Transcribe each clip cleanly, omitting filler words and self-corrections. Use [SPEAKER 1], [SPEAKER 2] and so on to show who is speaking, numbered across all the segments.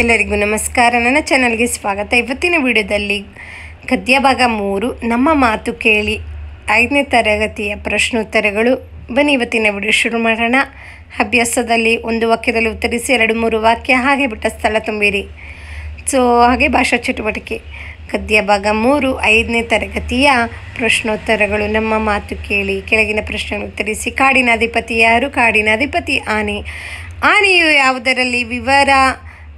[SPEAKER 1] ಎಲ್ಲರಿಗೂ ನಮಸ್ಕಾರ. ನನ್ನ ಚಾನಲ್ಗೆ ಸ್ವಾಗತ. ಇವತ್ತಿನ ವಿಡಿಯೋದಲ್ಲಿ ಗದ್ಯ ಭಾಗ 3 ನಮ್ಮ ಮಾತು ಕೇಳಿ 5ನೇ ತರಗತಿಯ ಪ್ರಶ್ನೋತ್ತರಗಳು. ಬನ್ನಿ ಇವತ್ತಿನ ವಿಡಿಯೋ ಶುರು ಮಾಡೋಣ. ಅಭ್ಯಾಸದಲ್ಲಿ ಒಂದು ವಾಕ್ಯದಲ್ಲಿ ಉತ್ತರಿಸಿ 2-3 ವಾಕ್ಯ, ಹಾಗೆ ಬಿಟ್ಟ ಸ್ಥಳ ತುಂಬಿರಿ. ಹಾಗೆ ಭಾಷಾ ಚಟುವಟಿಕೆ ಗದ್ಯ ಭಾಗ 3 5ನೇ ತರಗತಿಯ ಪ್ರಶ್ನೋತ್ತರಗಳು. ನಮ್ಮ ಮಾತು ಕೇಳಿ ಕೆಳಗಿನ ಪ್ರಶ್ನೆ ಉತ್ತರಿಸಿ. ಕಾಡಿನ ಅಧಿಪತಿ ಯಾರು? ಕಾಡಿನ ಅಧಿಪತಿ ಆನೆ. ಆನೆಯು ಯಾವುದರಲ್ಲಿ ವಿವರ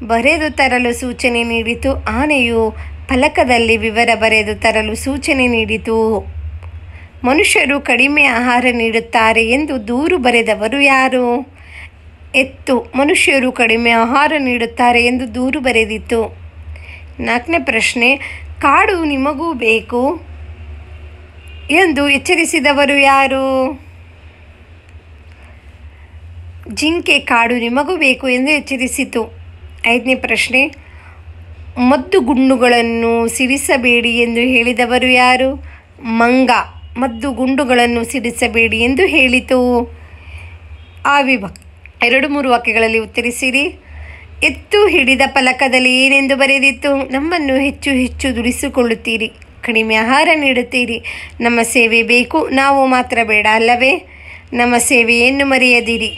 [SPEAKER 1] ಬರೆದು ತರಲು ಸೂಚನೆ ನೀಡಿತು? ಆನೆಯು ಫಲಕದಲ್ಲಿ ವಿವರ ಬರೆದು ತರಲು ಸೂಚನೆ ನೀಡಿತು. ಮನುಷ್ಯರು ಕಡಿಮೆ ಆಹಾರ ನೀಡುತ್ತಾರೆ ಎಂದು ದೂರು ಬರೆದವರು ಯಾರು? ಎತ್ತು ಮನುಷ್ಯರು ಕಡಿಮೆ ಆಹಾರ ನೀಡುತ್ತಾರೆ ಎಂದು ದೂರು ಬರೆದಿತ್ತು. 4ನೇ ಪ್ರಶ್ನೆ, ಕಾಡು ನಿಮಗೂ ಬೇಕು ಎಂದು ಎಚ್ಚರಿಸಿದವರು ಯಾರು? ಜಿಂಕೆ ಕಾಡು ನಿಮಗೂ ಬೇಕು ಎಂದು ಎಚ್ಚರಿಸಿತು. 5ನೇ ಪ್ರಶ್ನೆ, ಮದ್ದು ಗುಂಡುಗಳನ್ನು ಸಿಡಿಸಬೇಡಿ ಎಂದು ಹೇಳಿದವರು ಯಾರು? ಮಂಗ ಮದ್ದು ಗುಂಡುಗಳನ್ನು ಸಿಡಿಸಬೇಡಿ ಎಂದು ಹೇಳಿತು. ಆ 2-3 ವಾಕ್ಯಗಳಲ್ಲಿ ಉತ್ತರಿಸಿರಿ. ಎತ್ತು ಹಿಡಿದ ಫಲಕದಲ್ಲಿ ಏನೆಂದು ಬರೆದಿತ್ತು? ನಮ್ಮನ್ನು ಹೆಚ್ಚು ಹೆಚ್ಚು ದುಡಿಸಿಕೊಳ್ಳುತ್ತೀರಿ, ಕಡಿಮೆ ಆಹಾರ ನೀಡುತ್ತೀರಿ, ನಮ್ಮ ಸೇವೆ ಬೇಕು, ನಾವು ಮಾತ್ರ ಬೇಡ ಅಲ್ಲವೇ? ನಮ್ಮ ಸೇವೆಯನ್ನು ಮರೆಯದಿರಿ,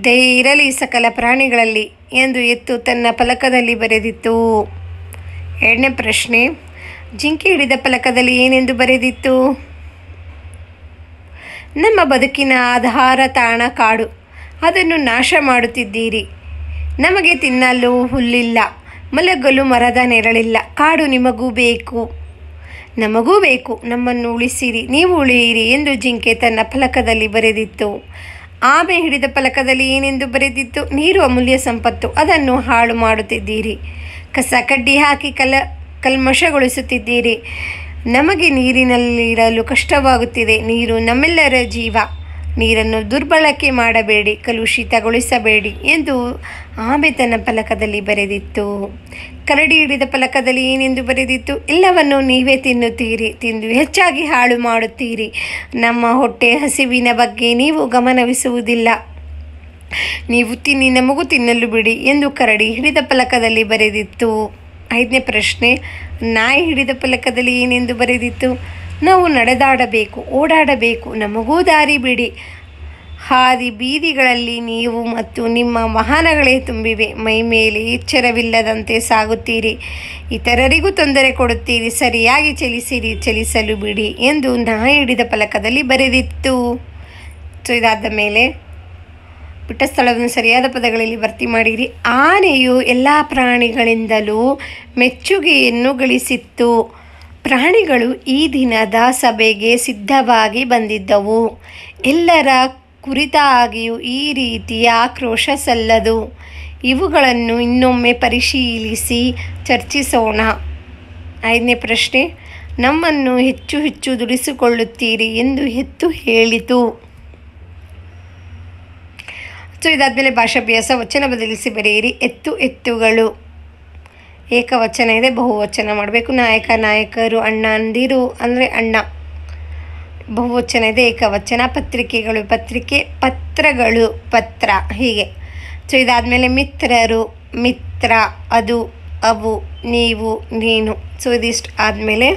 [SPEAKER 1] ದಯೆ ಇರಲಿ ಸಕಲ ಪ್ರಾಣಿಗಳಲ್ಲಿ ಎಂದು ಎತ್ತು ತನ್ನ ಫಲಕದಲ್ಲಿ ಬರೆದಿತ್ತು. 2ನೇ ಪ್ರಶ್ನೆ, ಜಿಂಕೆ ಹಿಡಿದ ಫಲಕದಲ್ಲಿ ಏನೆಂದು ಬರೆದಿತ್ತು? ನಮ್ಮ ಬದುಕಿನ ಆಧಾರ ತಾಣ ಕಾಡು, ಅದನ್ನು ನಾಶ ಮಾಡುತ್ತಿದ್ದೀರಿ, ನಮಗೆ ತಿನ್ನಲು ಹುಲ್ಲಿಲ್ಲ, ಮಲಗಲು ಮರದ ನೆರಳಿಲ್ಲ, ಕಾಡು ನಿಮಗೂ ಬೇಕು, ನಮಗೂ ಬೇಕು, ನಮ್ಮನ್ನು ಉಳಿಸಿರಿ, ನೀವು ಉಳಿಯಿರಿ ಎಂದು ಜಿಂಕೆ ತನ್ನ ಫಲಕದಲ್ಲಿ ಬರೆದಿತ್ತು. ಆಮೆ ಹಿಡಿದ ಫಲಕದಲ್ಲಿ ಏನೆಂದು ಬರೆದಿತ್ತು? ನೀರು ಅಮೂಲ್ಯ ಸಂಪತ್ತು, ಅದನ್ನು ಹಾಳು ಮಾಡುತ್ತಿದ್ದೀರಿ, ಕಸ ಕಡ್ಡಿ ಹಾಕಿ ಕಲ್ಮಶಗೊಳಿಸುತ್ತಿದ್ದೀರಿ, ನಮಗೆ ನೀರಿನಲ್ಲಿರಲು ಕಷ್ಟವಾಗುತ್ತಿದೆ, ನೀರು ನಮ್ಮೆಲ್ಲರ ಜೀವ, ನೀರನ್ನು ದುರ್ಬಳಕೆ ಮಾಡಬೇಡಿ, ಕಲುಷಿತಗೊಳಿಸಬೇಡಿ ಎಂದು ಆಮೆ ತನ್ನ ಫಲಕದಲ್ಲಿ ಬರೆದಿತ್ತು. ಕರಡಿ ಹಿಡಿದ ಫಲಕದಲ್ಲಿ ಏನೆಂದು ಬರೆದಿತ್ತು? ಎಲ್ಲವನ್ನು ನೀವೇ ತಿನ್ನುತ್ತೀರಿ, ತಿಂದು ಹೆಚ್ಚಾಗಿ ಹಾಳು ಮಾಡುತ್ತೀರಿ, ನಮ್ಮ ಹೊಟ್ಟೆ ಹಸಿವಿನ ಬಗ್ಗೆ ನೀವು ಗಮನವಿಸುವುದಿಲ್ಲ, ನೀವು ತಿನ್ನಿ, ನಮಗೂ ತಿನ್ನಲು ಬಿಡಿ ಎಂದು ಕರಡಿ ಹಿಡಿದ ಫಲಕದಲ್ಲಿ ಬರೆದಿತ್ತು. 5ನೇ ಪ್ರಶ್ನೆ, ನಾಯಿ ಹಿಡಿದ ಫಲಕದಲ್ಲಿ ಏನೆಂದು ಬರೆದಿತ್ತು? ನಾವು ನಡೆದಾಡಬೇಕು, ಓಡಾಡಬೇಕು, ನಮಗೂ ದಾರಿ ಬಿಡಿ, ಹಾದಿ ಬೀದಿಗಳಲ್ಲಿ ನೀವು ಮತ್ತು ನಿಮ್ಮ ವಾಹನಗಳೇ ತುಂಬಿವೆ, ಮೈ ಮೇಲೆ ಎಚ್ಚರವಿಲ್ಲದಂತೆ ಸಾಗುತ್ತೀರಿ, ಇತರರಿಗೂ ತೊಂದರೆ ಕೊಡುತ್ತೀರಿ, ಸರಿಯಾಗಿ ಚಲಿಸಿರಿ, ಚಲಿಸಲು ಬಿಡಿ ಎಂದು ನಾಯಿ ಹಿಡಿದ ಫಲಕದಲ್ಲಿ ಬರೆದಿತ್ತು. ಇದಾದ ಮೇಲೆ ಬಿಟ್ಟ ಸ್ಥಳವನ್ನು ಸರಿಯಾದ ಪದಗಳಲ್ಲಿ ಭರ್ತಿ ಮಾಡಿರಿ. ಆನೆಯು ಎಲ್ಲ ಪ್ರಾಣಿಗಳಿಂದಲೂ ಮೆಚ್ಚುಗೆಯನ್ನು ಗಳಿಸಿತ್ತು. ಪ್ರಾಣಿಗಳು ಈ ದಿನದ ಸಭೆಗೆ ಸಿದ್ಧವಾಗಿ ಬಂದಿದ್ದವು. ಎಲ್ಲರ ಕುರಿತಾಗಿಯೂ ಈ ರೀತಿಯ ಆಕ್ರೋಶ ಸಲ್ಲದು. ಇವುಗಳನ್ನು ಇನ್ನೊಮ್ಮೆ ಪರಿಶೀಲಿಸಿ ಚರ್ಚಿಸೋಣ. 5ನೇ ಪ್ರಶ್ನೆ, ನಮ್ಮನ್ನು ಹೆಚ್ಚು ಹೆಚ್ಚು ದುಡಿಸಿಕೊಳ್ಳುತ್ತೀರಿ ಎಂದು ಎತ್ತು ಹೇಳಿತು. ಇದಾದಮೇಲೆ ಭಾಷಾಭ್ಯಾಸ. ವಚನ ಬದಲಿಸಿ ಬರೆಯಿರಿ. ಎತ್ತು ಎತ್ತುಗಳು ಏಕವಚನ ಇದೆ, ಬಹುವಚನ ಮಾಡಬೇಕು. ನಾಯಕ ನಾಯಕರು, ಅಣ್ಣ ಅಂದಿರು ಅಂದರೆ ಅಣ್ಣ, ಬಹುವಚನ ಇದೆ, ಏಕವಚನ. ಪತ್ರಿಕೆಗಳು ಪತ್ರಿಕೆ, ಪತ್ರಗಳು ಪತ್ರ, ಹೀಗೆ. ಇದಾದಮೇಲೆ ಮಿತ್ರರು ಮಿತ್ರ, ಅದು ಅವು, ನೀವು ನೀನು. ಇದಿಷ್ಟು ಆದಮೇಲೆ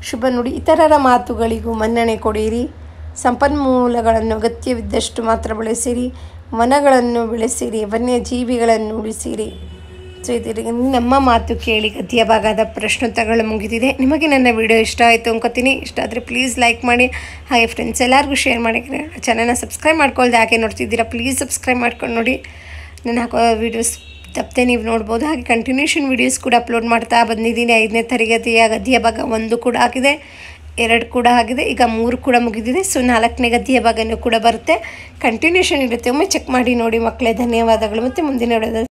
[SPEAKER 1] ಶುಭ ನುಡಿ. ಇತರರ ಮಾತುಗಳಿಗೂ ಮನ್ನಣೆ ಕೊಡಿರಿ. ಸಂಪನ್ಮೂಲಗಳನ್ನು ಅಗತ್ಯವಿದ್ದಷ್ಟು ಮಾತ್ರ ಬಳಸಿರಿ. ವನಗಳನ್ನು ಬೆಳೆಸಿರಿ, ವನ್ಯಜೀವಿಗಳನ್ನು ಉಳಿಸಿರಿ. ಇದರಿಗೆ ನಮ್ಮ ಮಾತು ಕೇಳಿ ಗದ್ಯ ಭಾಗದ ಪ್ರಶ್ನೋತ್ತರಗಳು ಮುಗಿದಿದೆ. ನಿಮಗೆ ನನ್ನ ವಿಡಿಯೋ ಇಷ್ಟ ಆಯಿತು ಅನ್ಕೋತೀನಿ. ಇಷ್ಟ ಆದರೆ ಪ್ಲೀಸ್ ಲೈಕ್ ಮಾಡಿ, ಹಾಗೆ ಫ್ರೆಂಡ್ಸ್ ಎಲ್ಲರಿಗೂ ಶೇರ್ ಮಾಡಿ. ಚಾನಲ್ನ ಸಬ್ಸ್ಕ್ರೈಬ್ ಮಾಡ್ಕೊಳ್ದೆ ಯಾಕೆ ನೋಡ್ತಿದ್ದೀರಾ, ಪ್ಲೀಸ್ ಸಬ್ಸ್ಕ್ರೈಬ್ ಮಾಡ್ಕೊಂಡು ನೋಡಿ. ನಾನು ಹಾಕೋ ವೀಡಿಯೋಸ್ ತಪ್ಪದೆ ನೀವು ನೋಡ್ಬೋದು. ಹಾಗೆ ಕಂಟಿನ್ಯೂಷನ್ ವೀಡಿಯೋಸ್ ಕೂಡ ಅಪ್ಲೋಡ್ ಮಾಡ್ತಾ ಬಂದಿದ್ದೀನಿ. 5ನೇ ತರಗತಿಯ ಗದ್ಯ ಭಾಗ 1 ಕೂಡ ಆಗಿದೆ, 2 ಕೂಡ ಆಗಿದೆ, ಈಗ 3 ಕೂಡ ಮುಗಿದಿದೆ. 4ನೇ ಗದ್ಯ ಭಾಗನೂ ಕೂಡ ಬರುತ್ತೆ, ಕಂಟಿನ್ಯೂಷನ್ ಇರುತ್ತೆ. ಒಮ್ಮೆ ಚೆಕ್ ಮಾಡಿ ನೋಡಿ ಮಕ್ಕಳೇ. ಧನ್ಯವಾದಗಳು. ಮತ್ತು ಮುಂದಿನ ವಿಡಿಯೋದಲ್ಲಿ